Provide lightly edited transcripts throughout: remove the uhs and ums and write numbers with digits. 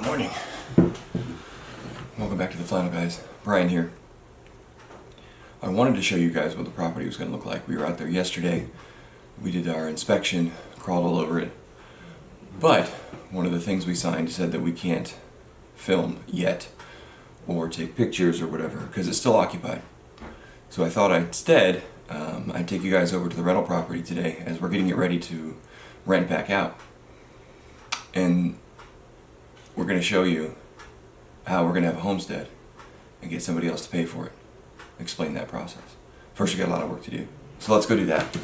morning. Welcome back to the Flannel Guys. Brian here. I wanted to show you guys what the property was going to look like. We were out there yesterday. We did our inspection, crawled all over it. But one of the things we signed said that we can't film yet or take pictures or whatever because it's still occupied. So I thought instead I'd take you guys over to the rental property today as we're getting it ready to rent back out. And we're going to show you how we're going to have a homestead and get somebody else to pay for it. Explain that process. First, we got a lot of work to do. So let's go do that.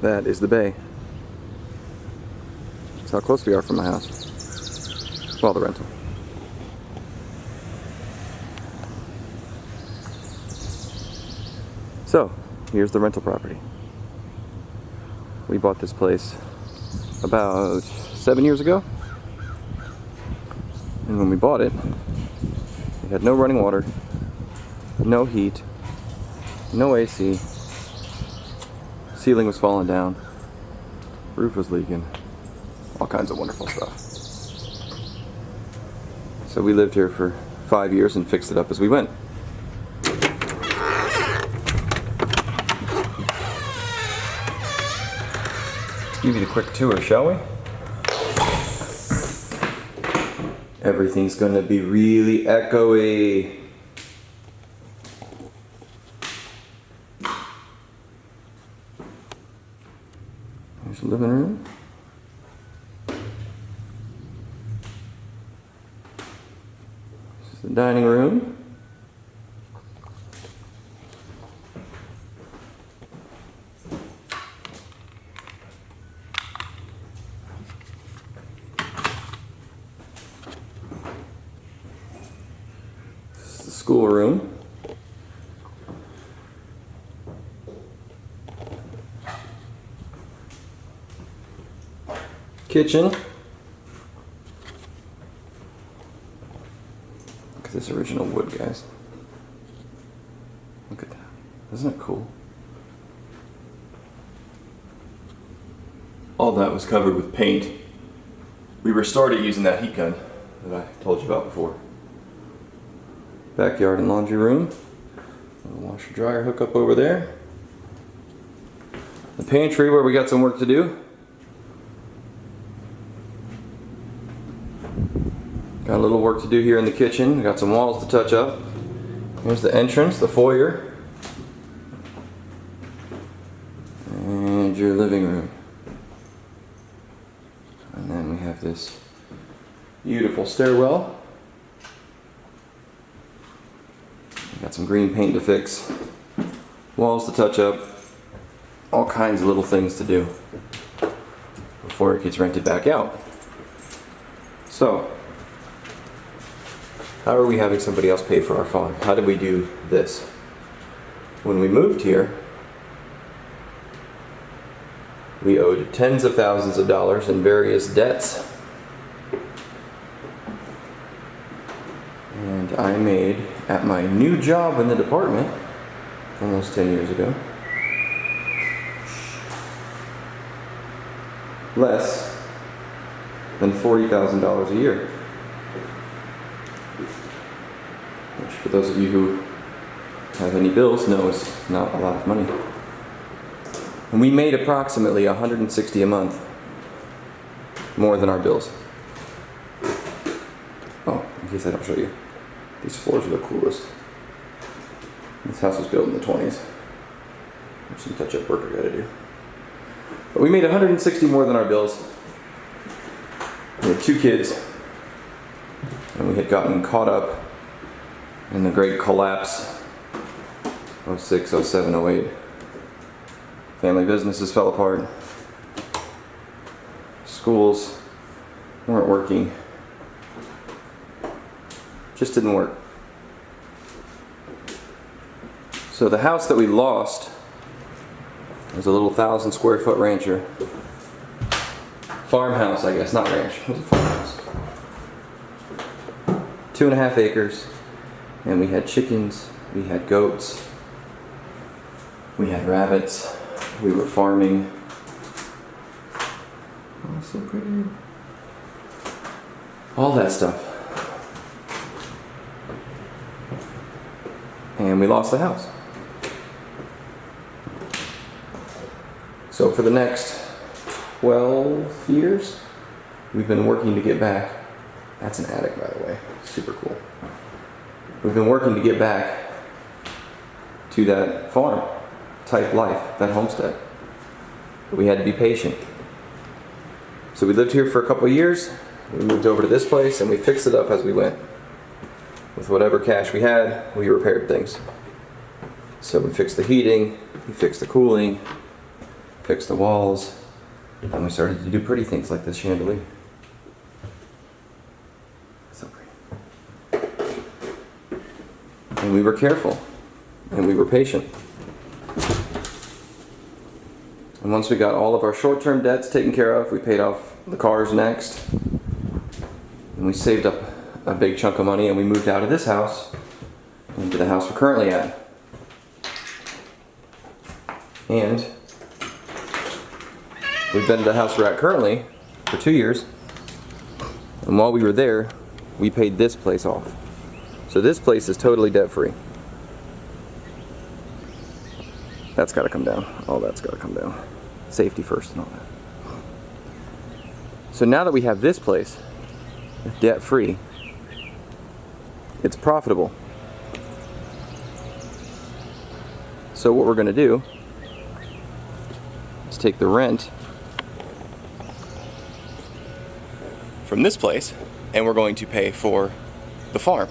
That is the bay. That's how close we are from my house. Well, the rental. So, here's the rental property. We bought this place about 7 years ago. And when we bought it, it had no running water, no heat, no AC. Ceiling was falling down, roof was leaking, all kinds of wonderful stuff. So we lived here for 5 years and fixed it up as we went. Let's give you the quick tour, shall we? Everything's gonna be really echoey. There's the living room. This is the dining room. This is the schoolroom. Kitchen. Look at this original wood, guys. Look at that. Isn't it cool? All that was covered with paint. We restored it using that heat gun that I told you about before. Backyard and laundry room. Little washer dryer hookup over there. The pantry where we got some work to do. Got a little work to do here in the kitchen. Got some walls to touch up. Here's the entrance, the foyer. And your living room. And then we have this beautiful stairwell. Got some green paint to fix. Walls to touch up. All kinds of little things to do before it gets rented back out. So, how are we having somebody else pay for our farm? How did we do this? When we moved here, we owed tens of thousands of dollars in various debts. And I made, at my new job in the department, almost 10 years ago, less than $40,000 a year. Which, for those of you who have any bills, know is not a lot of money. And we made approximately $160 a month more than our bills. Oh, in case I don't show you, these floors are the coolest. This house was built in the 20s. There's some touch-up work I gotta do. But we made $160 more than our bills. We had 2 kids, and we had gotten caught up in the great collapse of 06, 07, 08. Family businesses fell apart. Schools weren't working. Just didn't work. So the house that we lost was a little 1,000 square foot rancher. Farmhouse, I guess, not ranch. It was a farmhouse. 2.5 acres. And we had chickens, we had goats, we had rabbits, we were farming. Oh, so pretty. All that stuff. And we lost the house. So for the next 12 years, we've been working to get back. That's an attic, by the way. Super cool. We've been working to get back to that farm type life, that homestead. We had to be patient. So we lived here for a couple of years. We moved over to this place and we fixed it up as we went. With whatever cash we had, we repaired things. So we fixed the heating, we fixed the cooling, fixed the walls, and we started to do pretty things like this chandelier. So pretty. And we were careful, and we were patient. And once we got all of our short-term debts taken care of, we paid off the cars next, and we saved up a big chunk of money, and we moved out of this house into the house we're currently at. And we've been to the house we're at currently for 2 years, and while we were there, we paid this place off. So this place is totally debt-free. That's got to come down. All that's got to come down. Safety first and all that. So now that we have this place debt-free, it's profitable. So what we're going to do is take the rent from this place and we're going to pay for the farm.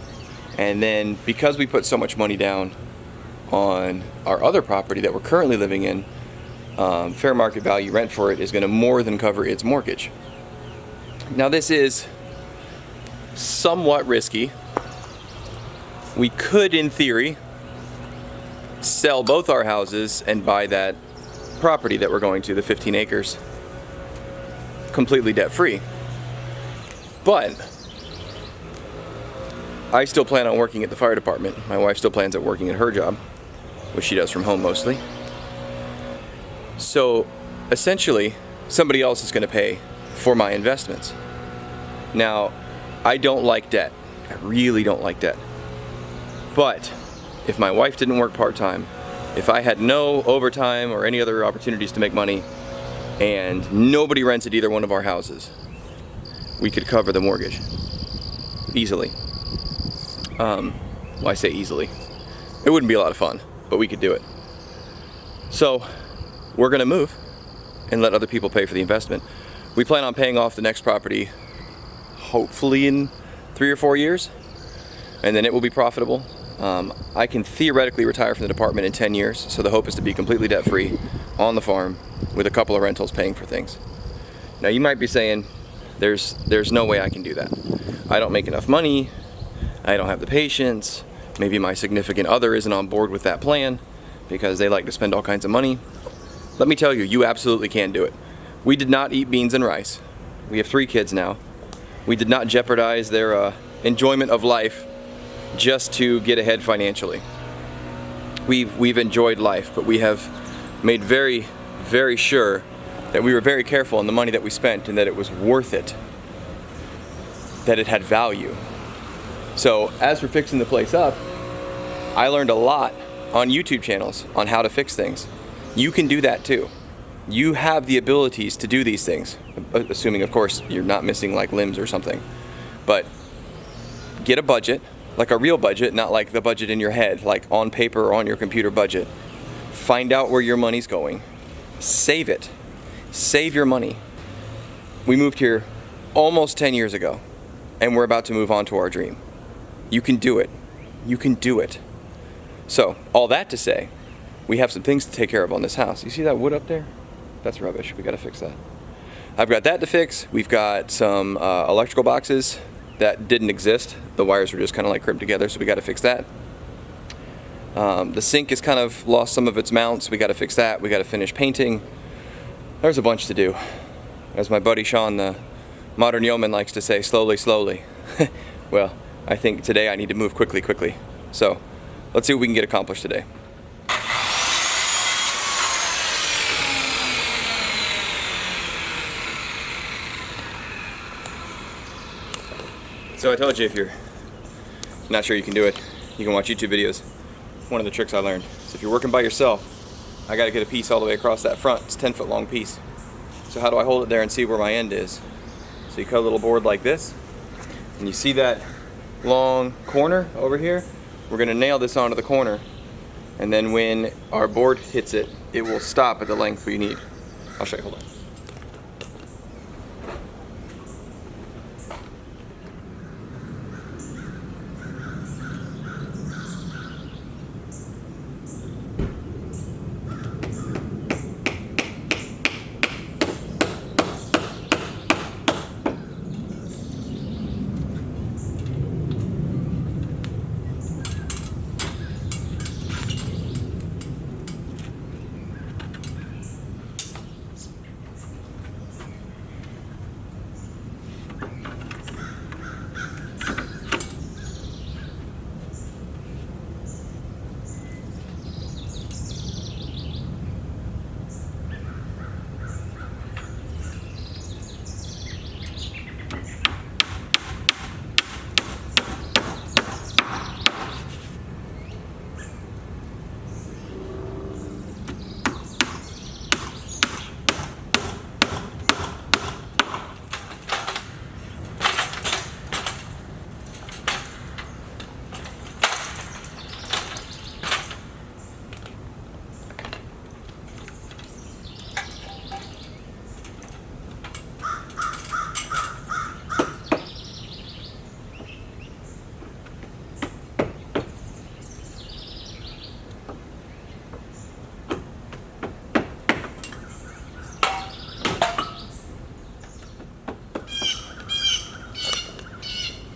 And then because we put so much money down on our other property that we're currently living in, fair market value rent for it is going to more than cover its mortgage. Now this is somewhat risky. We could, in theory, sell both our houses and buy that property that we're going to, the 15 acres, completely debt-free. But I still plan on working at the fire department. My wife still plans on working at her job, which she does from home mostly. So essentially, somebody else is going to pay for my investments. Now, I don't like debt. I really don't like debt. But if my wife didn't work part-time, if I had no overtime or any other opportunities to make money, and nobody rented either one of our houses, we could cover the mortgage easily. Well, I say easily. It wouldn't be a lot of fun, but we could do it. So we're gonna move and let other people pay for the investment. We plan on paying off the next property hopefully in 3 or 4 years, and then it will be profitable. I can theoretically retire from the department in 10 years, so the hope is to be completely debt-free on the farm with a couple of rentals paying for things. Now you might be saying, there's no way I can do that. I don't make enough money, I don't have the patience, maybe my significant other isn't on board with that plan because they like to spend all kinds of money. Let me tell you, you absolutely can do it. We did not eat beans and rice. We have 3 kids now. We did not jeopardize their enjoyment of life just to get ahead financially. We've enjoyed life, but we have made very, very sure that we were very careful in the money that we spent and that it was worth it, that it had value. So as we're fixing the place up, I learned a lot on YouTube channels on how to fix things. You can do that too. You have the abilities to do these things, assuming of course you're not missing like limbs or something. But get a budget, like a real budget, not like the budget in your head, like on paper or on your computer budget. Find out where your money's going. Save it. Save your money. We moved here almost 10 years ago, and we're about to move on to our dream. You can do it. You can do it. So, all that to say, we have some things to take care of on this house. You see that wood up there? That's rubbish. We gotta fix that. I've got that to fix. We've got some electrical boxes that didn't exist. The wires were just kind of like crimped together, so we gotta fix that. The sink has kind of lost some of its mounts. We gotta fix that. We gotta finish painting. There's a bunch to do. As my buddy Sean, the modern yeoman, likes to say, slowly, slowly. Well, I think today I need to move quickly, quickly. So let's see what we can get accomplished today. So I told you, if you're not sure you can do it, you can watch YouTube videos. One of the tricks I learned is if you're working by yourself, I gotta get a piece all the way across that front. It's a 10-foot long piece. So how do I hold it there and see where my end is? So you cut a little board like this, and you see that long corner over here? We're gonna nail this onto the corner, and then when our board hits it, it will stop at the length we need. I'll show you, hold on.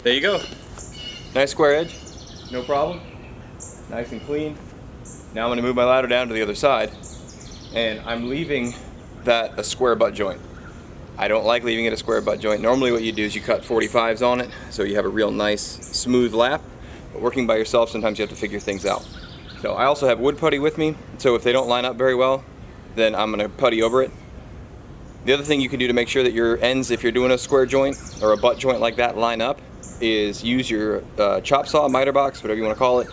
There you go. Nice square edge, no problem. Nice and clean. Now I'm gonna move my ladder down to the other side, and I'm leaving that a square butt joint. I don't like leaving it a square butt joint. Normally what you do is you cut 45s on it, so you have a real nice smooth lap. But working by yourself, sometimes you have to figure things out. So I also have wood putty with me, so if they don't line up very well, then I'm gonna putty over it. The other thing you can do to make sure that your ends, if you're doing a square joint or a butt joint like that, line up, is use your chop saw, miter box, whatever you want to call it,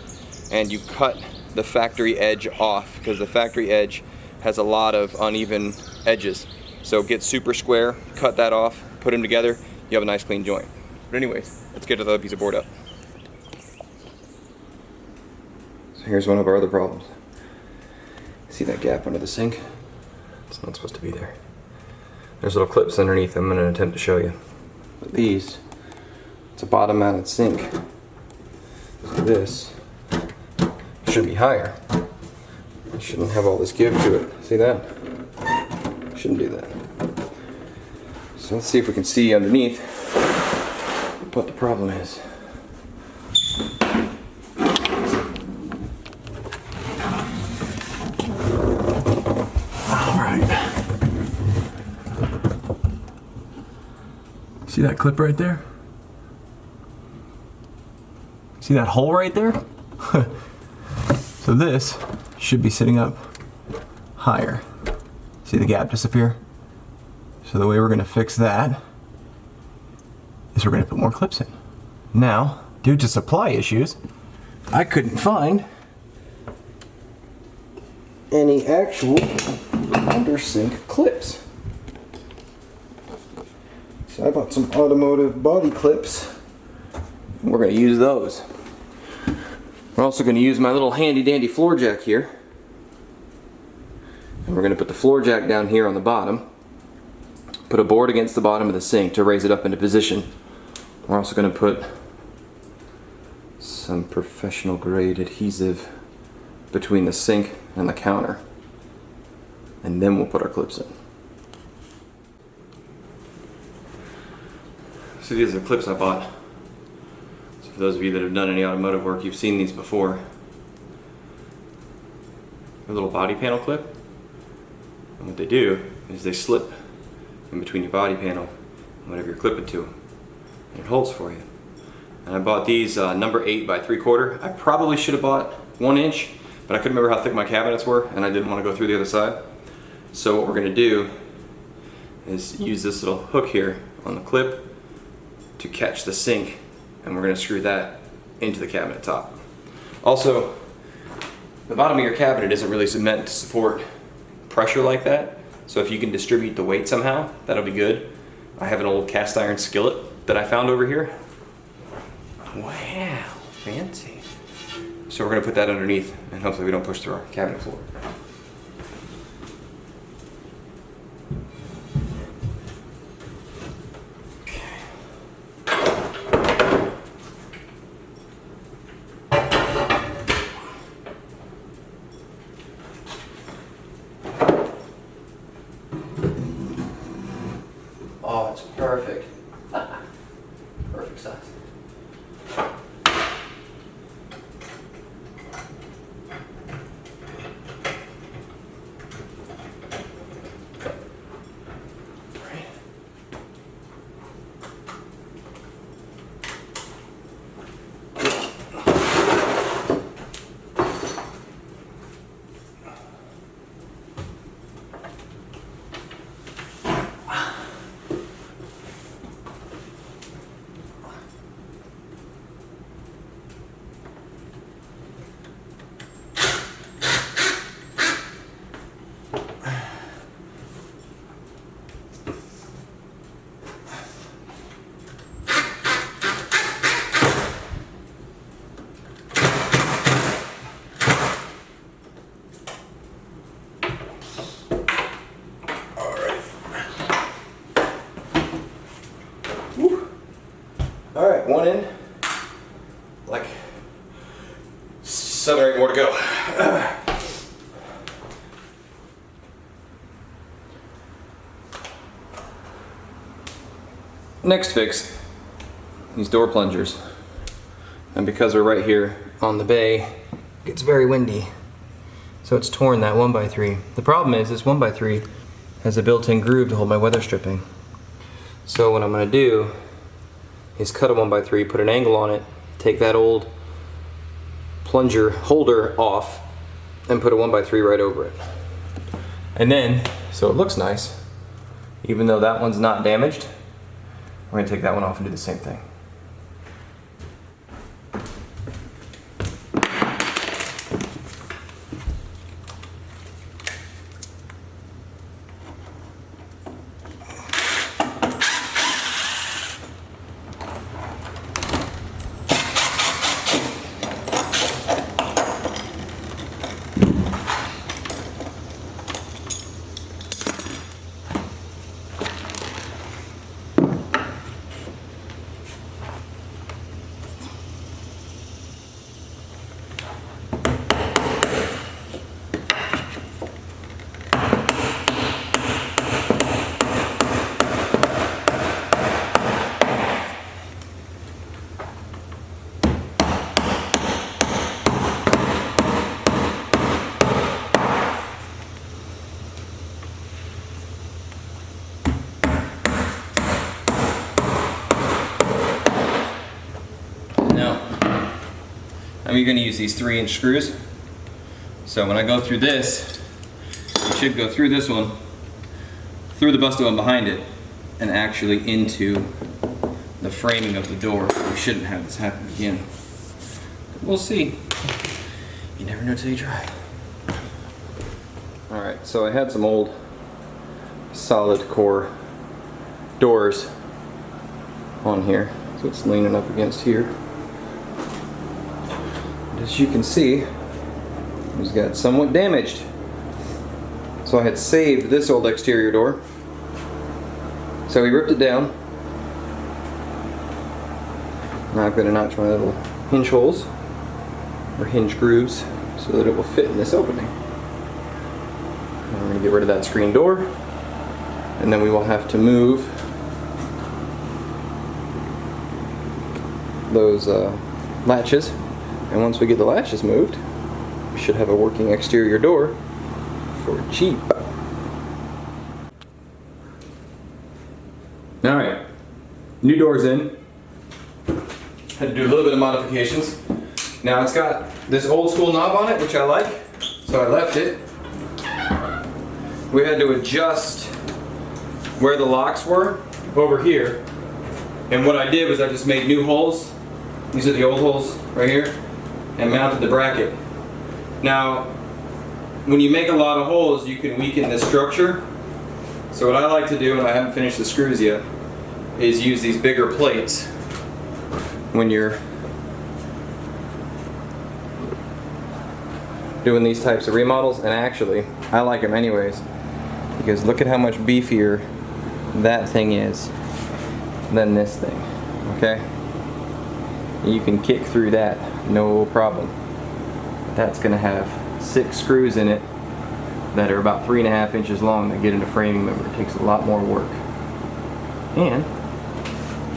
and you cut the factory edge off, because the factory edge has a lot of uneven edges. So get super square, cut that off, put them together, you have a nice clean joint. But anyways, let's get to the other piece of board up. So here's one of our other problems. See that gap under the sink? It's not supposed to be there. There's little clips underneath them. I'm going to attempt to show you. But these, it's a bottom mounted sink. So this should be higher. It shouldn't have all this give to it. See that? Shouldn't do that. So let's see if we can see underneath what the problem is. Alright. See that clip right there? See that hole right there? So this should be sitting up higher. See the gap disappear? So the way we're gonna fix that is we're gonna put more clips in. Now, due to supply issues, I couldn't find any actual under sink clips. So I bought some automotive body clips, and we're gonna use those. We're also going to use my little handy dandy floor jack here, and we're going to put the floor jack down here on the bottom, put a board against the bottom of the sink to raise it up into position. We're also going to put some professional grade adhesive between the sink and the counter. And then we'll put our clips in. So these are the clips I bought. So for those of you that have done any automotive work, you've seen these before. A little body panel clip. And what they do is they slip in between your body panel and whatever you're clipping to. And it holds for you. And I bought these number 8 by 3/4. I probably should have bought 1 inch, but I couldn't remember how thick my cabinets were and I didn't want to go through the other side. So what we're going to do is use this little hook here on the clip to catch the sink, and we're going to screw that into the cabinet top. Also, the bottom of your cabinet isn't really meant to support pressure like that, so if you can distribute the weight somehow, that'll be good. I have an old cast iron skillet that I found over here. Wow, fancy. So we're going to put that underneath, and hopefully we don't push through our cabinet floor. Oh, it's perfect. Perfect size. Alright, 1 in. Like 7 or 8 more to go. Next fix, these door plungers. And because we're right here on the bay, it gets very windy. So it's torn that 1x3. The problem is this 1x3 has a built-in groove to hold my weather stripping. So what I'm going to do is cut a 1x3, put an angle on it, take that old plunger holder off, and put a 1x3 right over it. And then, so it looks nice, even though that one's not damaged, we're gonna take that one off and do the same thing. I'm going to use these 3-inch screws. So when I go through this, I should go through this one, through the busted one behind it, and actually into the framing of the door. We shouldn't have this happen again. We'll see. You never know till you try. Alright, so I had some old solid core doors on here. So it's leaning up against here. As you can see, it's got somewhat damaged. So I had saved this old exterior door. So we ripped it down. Now I'm going to notch my little hinge holes, or hinge grooves, so that it will fit in this opening. And we're going to get rid of that screen door, and then we will have to move those latches, and once we get the latches moved, we should have a working exterior door for cheap. Alright, new door's in. Had to do a little bit of modifications. Now it's got this old school knob on it, which I like, so I left it. We had to adjust where the locks were over here, and what I did was I just made new holes. These are the old holes right here, and mounted the bracket. Now, when you make a lot of holes, you can weaken this structure. So what I like to do, and I haven't finished the screws yet, is use these bigger plates when you're doing these types of remodels. And actually, I like them anyways, because look at how much beefier that thing is than this thing, okay? You can kick through that, no problem. That's gonna have 6 screws in it that are about 3.5 inches long that get into framing member. It takes a lot more work. And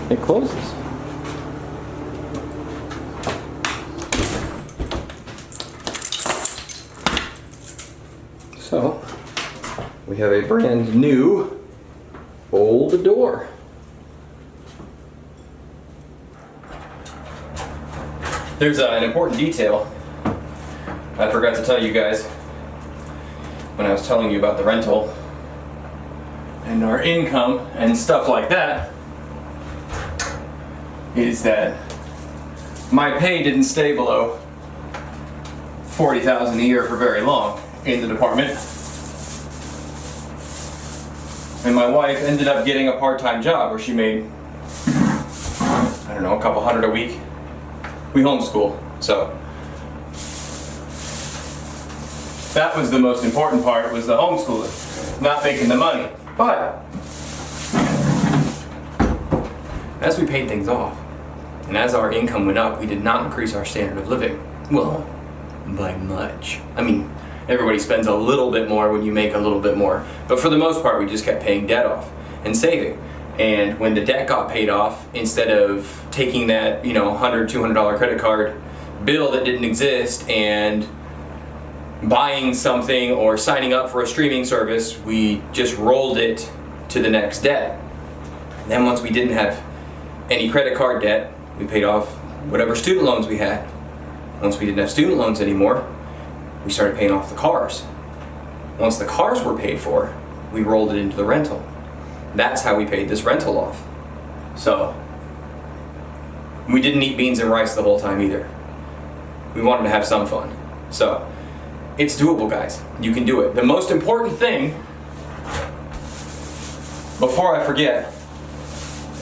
it closes. So, we have a brand new old door. There's an important detail I forgot to tell you guys when I was telling you about the rental and our income and stuff like that, is that my pay didn't stay below $40,000 a year for very long in the department. And my wife ended up getting a part-time job where she made, I don't know, a couple hundred a week. We homeschool, so that was the most important part, was the homeschooling, not making the money. But as we paid things off, and as our income went up, we did not increase our standard of living. Well, by much. I mean, everybody spends a little bit more when you make a little bit more, but for the most part, we just kept paying debt off and saving. And when the debt got paid off, instead of taking that, $100, $200 credit card bill that didn't exist and buying something or signing up for a streaming service, we just rolled it to the next debt. And then once we didn't have any credit card debt, we paid off whatever student loans we had. Once we didn't have student loans anymore, we started paying off the cars. Once the cars were paid for, we rolled it into the rental. That's how we paid this rental off. So, we didn't eat beans and rice the whole time either. We wanted to have some fun. So, it's doable, guys. You can do it. The most important thing, before I forget,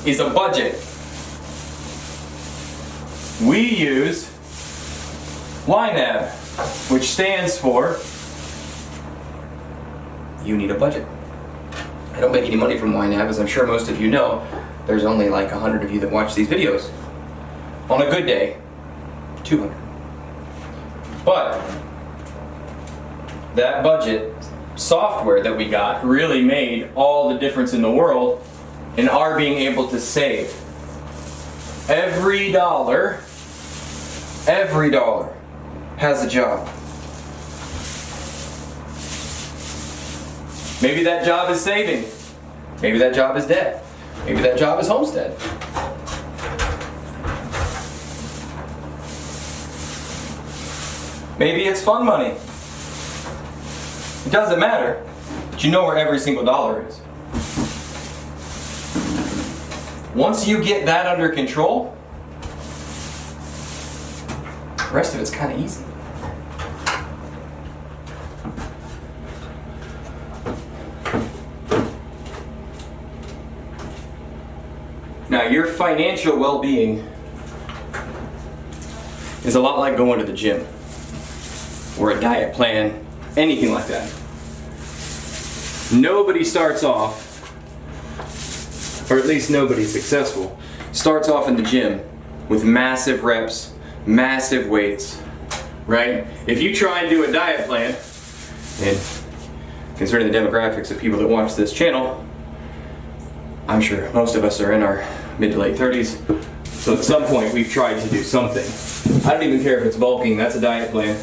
is a budget. We use YNAB, which stands for You Need a Budget. I don't make any money from YNAB, as I'm sure most of you know. There's only like 100 of you that watch these videos. On a good day, 200. But that budget software that we got really made all the difference in the world in our being able to save. Every dollar has a job. Maybe that job is saving. Maybe that job is debt. Maybe that job is Homestead. Maybe it's fun money. It doesn't matter, but you know where every single dollar is. Once you get that under control, the rest of it's kind of easy. Now, your financial well-being is a lot like going to the gym or a diet plan, anything like that. Nobody starts off, or at least nobody successful, starts off in the gym with massive reps, massive weights, right? If you try and do a diet plan, and considering the demographics of people that watch this channel, I'm sure most of us are in our mid to late 30s, so at some point we've tried to do something. I don't even care if it's bulking, that's a diet plan.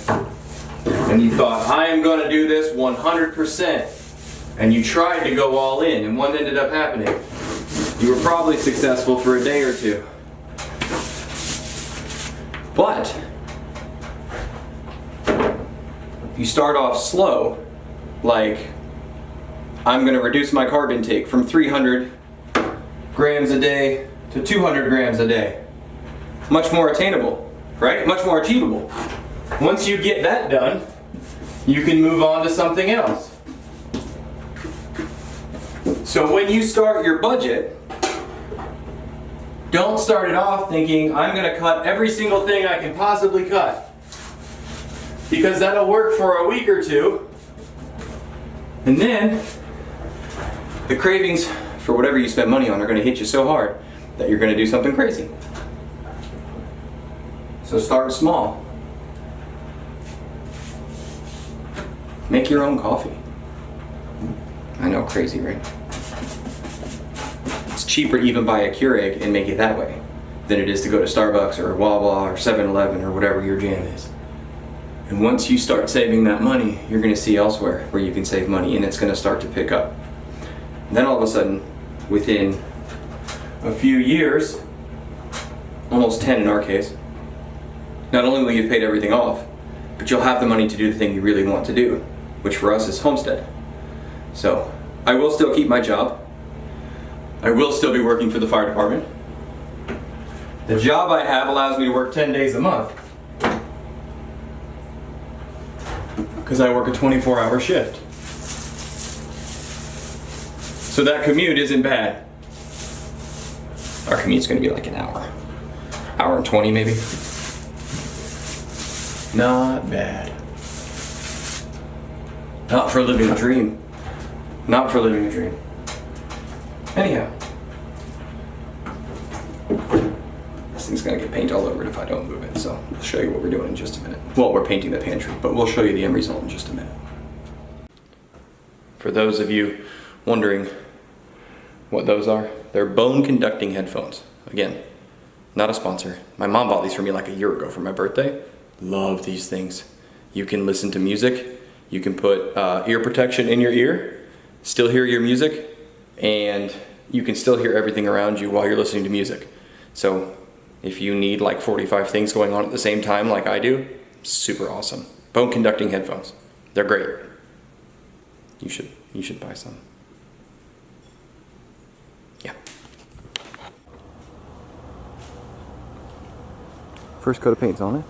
And you thought, I am going to do this 100%. And you tried to go all in, and what ended up happening? You were probably successful for a day or two. But you start off slow, like I'm going to reduce my carb intake from 300 grams a day to 200 grams a day. Much more attainable, right? Much more achievable. Once you get that done, you can move on to something else. So when you start your budget, don't start it off thinking, I'm going to cut every single thing I can possibly cut. Because that'll work for a week or two. And then, the cravings for whatever you spend money on are going to hit you so hard that you're going to do something crazy. So start small. Make your own coffee. I know, crazy, right? It's cheaper to even buy a Keurig and make it that way than it is to go to Starbucks or Wawa or 7-Eleven or whatever your jam is. And once you start saving that money, you're going to see elsewhere where you can save money, and it's going to start to pick up. And then all of a sudden, within a few years, almost 10 in our case, not only will you've paid everything off, but you'll have the money to do the thing you really want to do, which for us is Homestead. So, I will still keep my job. I will still be working for the fire department. The job I have allows me to work 10 days a month, because I work a 24-hour shift. So that commute isn't bad. Our commute's gonna be like an hour. Hour and 20 maybe. Not bad. Not for living a dream. Not for living a dream. Anyhow. This thing's gonna get paint all over it if I don't move it, so I'll show you what we're doing in just a minute. Well, we're painting the pantry, but we'll show you the end result in just a minute. For those of you wondering what those are, they're bone conducting headphones. Again, not a sponsor. My mom bought these for me like a year ago for my birthday. Love these things. You can listen to music, you can put ear protection in your ear, still hear your music, and you can still hear everything around you while you're listening to music. So if you need like 45 things going on at the same time like I do, super awesome. Bone conducting headphones. They're great. You should buy some. Yeah. First coat of paint's on it.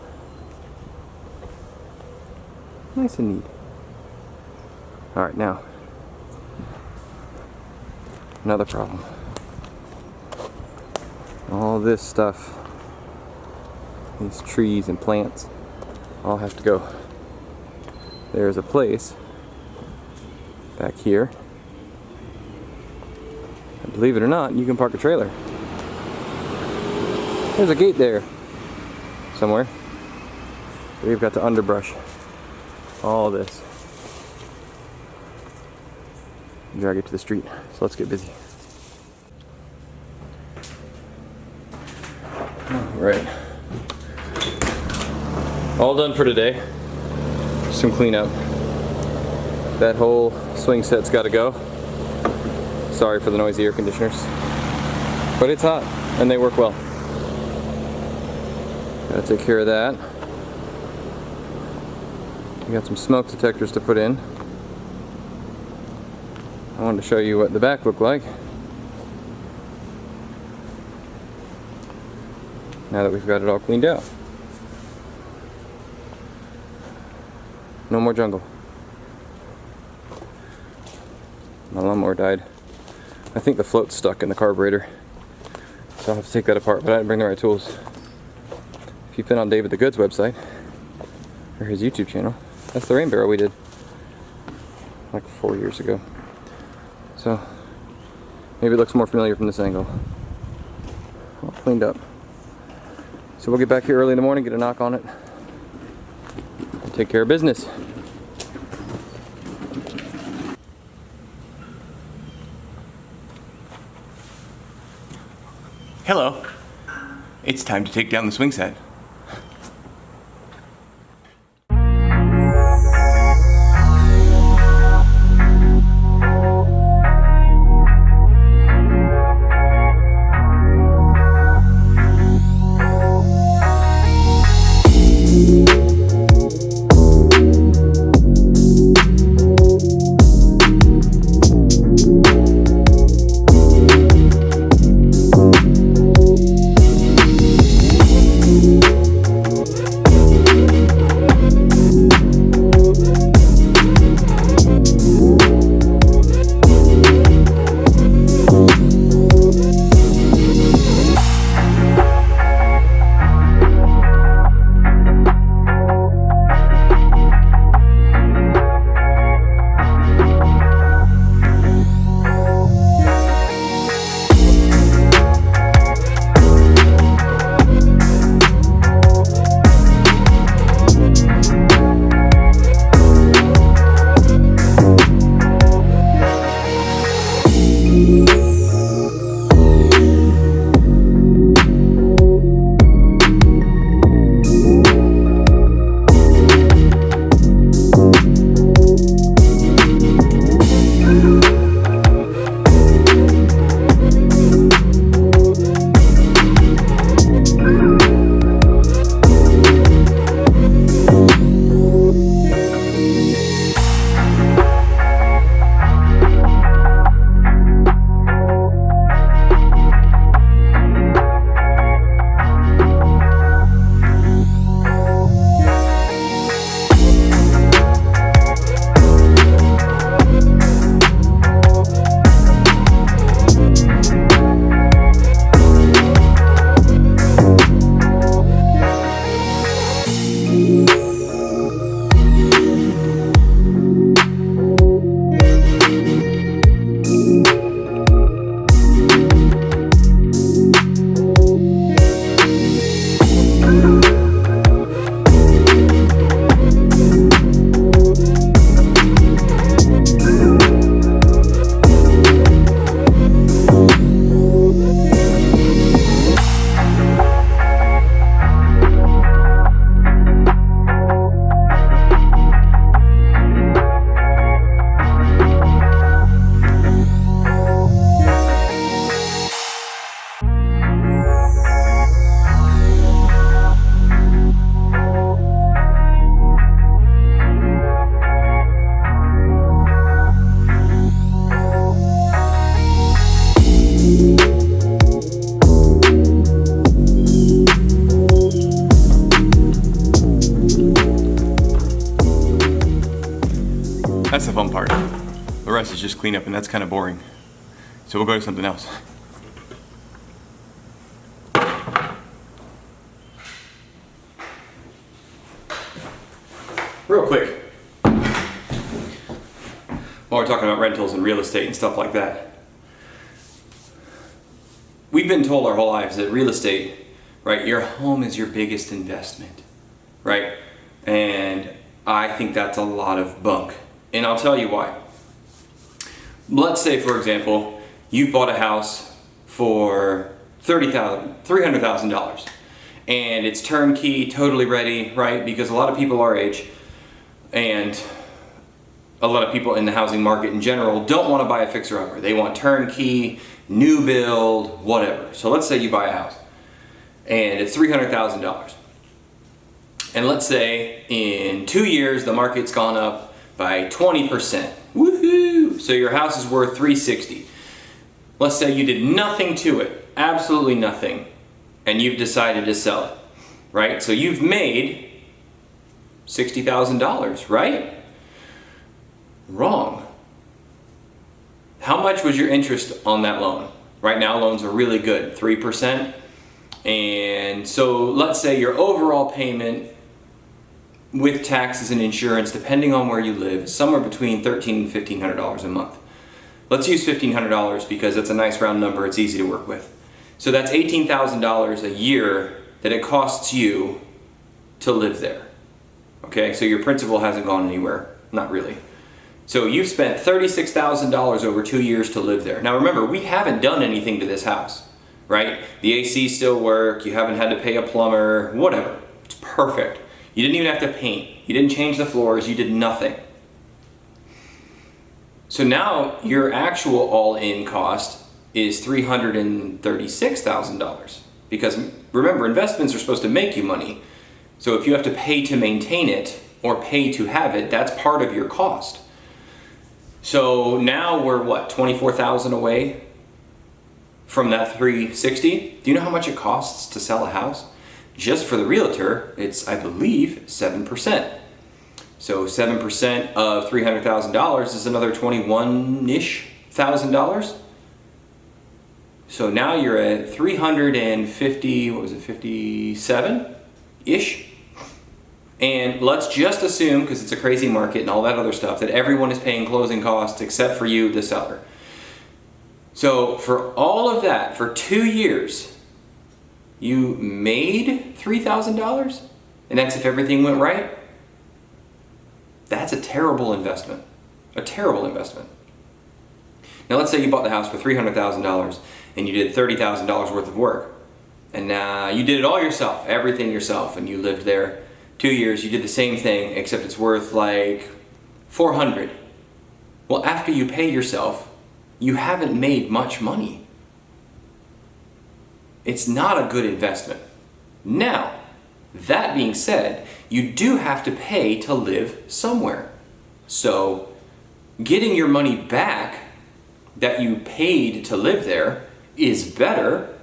Nice and neat. Alright, now, another problem. All this stuff, these trees and plants, all have to go. There's a place back here. And believe it or not, you can park a trailer. There's a gate there somewhere. So we've got to underbrush all this. Drag it to the street. So let's get busy. Alright. All done for today. Some cleanup. That whole swing set's got to go. Sorry for the noisy air conditioners. But it's hot and they work well. Gotta take care of that. We got some smoke detectors to put in. I wanted to show you what the back looked like. Now that we've got it all cleaned out. No more jungle. My lawnmower died. I think the float's stuck in the carburetor. So I'll have to take that apart, but I didn't bring the right tools. If you've been on David the Good's website, or his YouTube channel, that's the rain barrel we did like 4 years ago. So maybe it looks more familiar from this angle. All cleaned up. So we'll get back here early in the morning, get a knock on it, take care of business. Hello. It's time to take down the swing set. That's the fun part. The rest is just cleanup, and that's kind of boring. So we'll go to something else. Real quick, while we're talking about rentals and real estate and stuff like that, we've been told our whole lives that real estate, right, your home is your biggest investment, right? And I think that's a lot of bunk. And I'll tell you why. Let's say, for example, you bought a house for $300,000 and it's turnkey, totally ready, right? Because a lot of people our age and a lot of people in the housing market in general don't want to buy a fixer-upper. They want turnkey, new build, whatever. So let's say you buy a house and it's $300,000. And let's say in 2 years the market's gone up by 20%. Woohoo! So your house is worth $360,000. Let's say you did nothing to it, absolutely nothing, and you've decided to sell it, right? So you've made $60,000, right? Wrong. How much was your interest on that loan? Right now loans are really good, 3%. And so let's say your overall payment with taxes and insurance, depending on where you live, is somewhere between $1,300 and $1,500 a month. Let's use $1,500 because it's a nice round number, it's easy to work with. So that's $18,000 a year that it costs you to live there. Okay, so your principal hasn't gone anywhere, not really. So you've spent $36,000 over 2 years to live there. Now remember, we haven't done anything to this house, right? The AC still work, you haven't had to pay a plumber, whatever. It's perfect. You didn't even have to paint. You didn't change the floors, you did nothing. So now your actual all-in cost is $336,000. Because remember, investments are supposed to make you money. So if you have to pay to maintain it or pay to have it, that's part of your cost. So now we're what, 24,000 away from that 360? Do you know how much it costs to sell a house? Just for the realtor, it's, I believe, 7%. So 7% of $300,000 is another 21-ish thousand dollars. So now you're at 350, what was it, 57-ish? And let's just assume, because it's a crazy market and all that other stuff, that everyone is paying closing costs except for you, the seller. So for all of that, for 2 years, you made $3,000? And that's if everything went right? That's a terrible investment. A terrible investment. Now let's say you bought the house for $300,000 and you did $30,000 worth of work. And you did it all yourself, everything yourself, and you lived there 2 years, you did the same thing, except it's worth like $400. Well, after you pay yourself, you haven't made much money. It's not a good investment. Now, that being said, you do have to pay to live somewhere. So, getting your money back that you paid to live there is better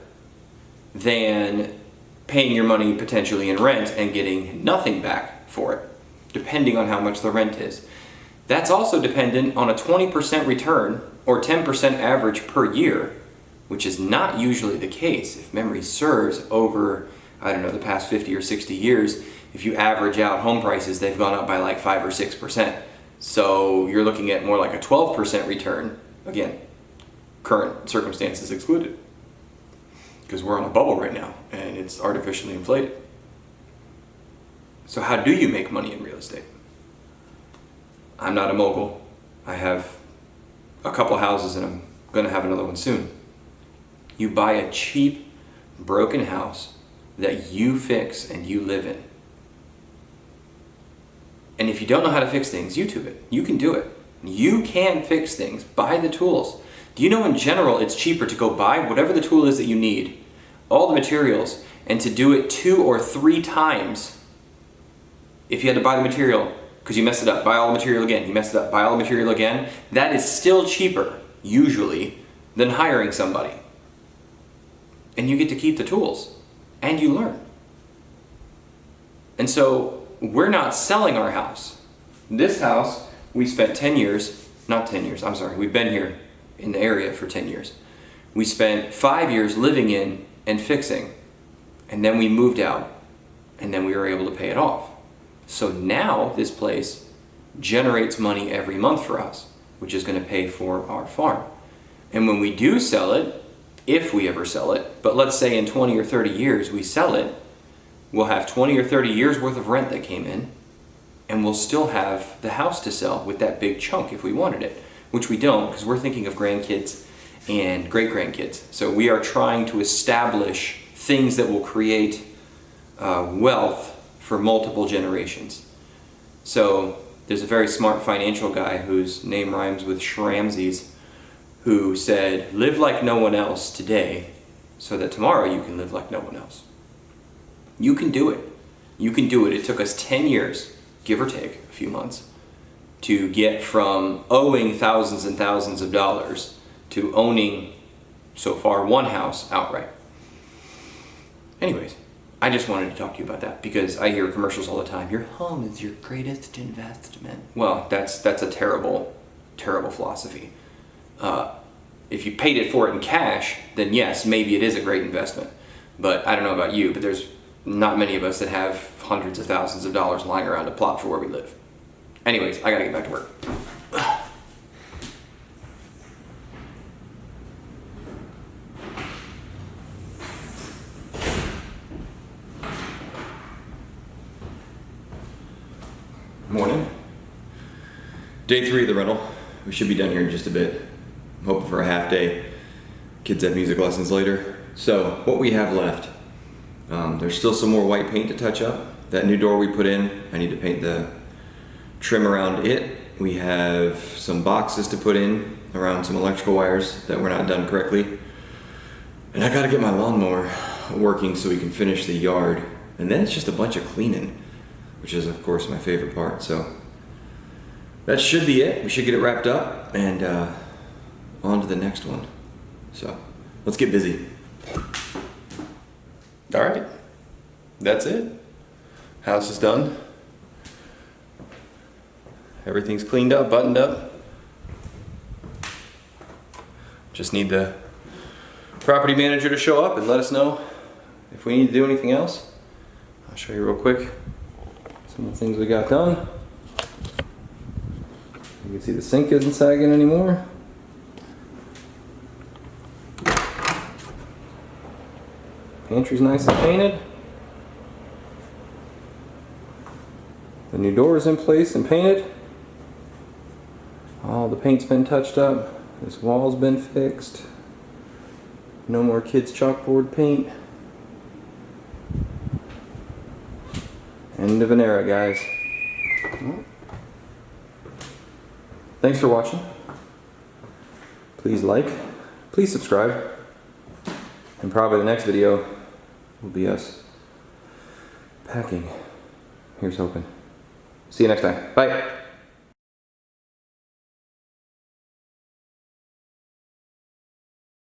than paying your money potentially in rent and getting nothing back for it, depending on how much the rent is. That's also dependent on a 20% return or 10% average per year, which is not usually the case. If memory serves, over, I don't know, the past 50 or 60 years, if you average out home prices, they've gone up by like 5 or 6%. So you're looking at more like a 12% return. Again, current circumstances excluded, because we're on a bubble right now and it's artificially inflated. So how do you make money in real estate? I'm not a mogul. I have a couple houses and I'm going to have another one soon. You buy a cheap, broken house that you fix and you live in. And if you don't know how to fix things, YouTube it. You can do it. You can fix things. Buy the tools. Do you know in general it's cheaper to go buy whatever the tool is that you need, all the materials, and to do it 2 or 3 times? If you had to buy the material because you messed it up, buy all the material again, you messed it up, buy all the material again, that is still cheaper, usually, than hiring somebody. And you get to keep the tools, and you learn. And so, we're not selling our house. This house, we spent 10 years, not 10 years, I'm sorry, we've been here in the area for 10 years. We spent 5 years living in and fixing, and then we moved out, and then we were able to pay it off. So now this place generates money every month for us, which is going to pay for our farm. And when we do sell it, if we ever sell it, but let's say in 20 or 30 years we sell it, we'll have 20 or 30 years worth of rent that came in, and we'll still have the house to sell with that big chunk if we wanted it, which we don't, because we're thinking of grandkids and great-grandkids. So we are trying to establish things that will create wealth for multiple generations. So there's a very smart financial guy whose name rhymes with Shramses, who said, live like no one else today so that tomorrow you can live like no one else. You can do it. You can do it. It took us 10 years, give or take a few months, to get from owing thousands and thousands of dollars to owning, so far, one house outright. Anyways, I just wanted to talk to you about that because I hear commercials all the time. Your home is your greatest investment. Well, that's a terrible, terrible philosophy. If you paid it for it in cash, then yes, maybe it is a great investment. But I don't know about you, but there's not many of us that have hundreds of thousands of dollars lying around to plot for where we live. Anyways, I gotta get back to work. Morning. Day 3 of the rental. We should be done here in just a bit. I'm hoping for a half day. Kids have music lessons later. So what we have left, there's still some more white paint to touch up. That new door we put in, I need to paint the trim around it. We have some boxes to put in around some electrical wires that were not done correctly. And I gotta get my lawnmower working so we can finish the yard. And then it's just a bunch of cleaning, which is of course my favorite part. So that should be it. We should get it wrapped up and on to the next one. So let's get busy. All right, that's it. House is done. Everything's cleaned up, buttoned up. Just need the property manager to show up and let us know if we need to do anything else. I'll show you real quick some of the things we got done. You can see the sink isn't sagging anymore. Pantry's nice and painted. The new door is in place and painted. All the paint's been touched up. This wall's been fixed. No more kids' chalkboard paint. End of an era, guys. Thanks for watching. Please like, please subscribe. And probably the next video will be us packing. Here's hoping. See you next time. Bye.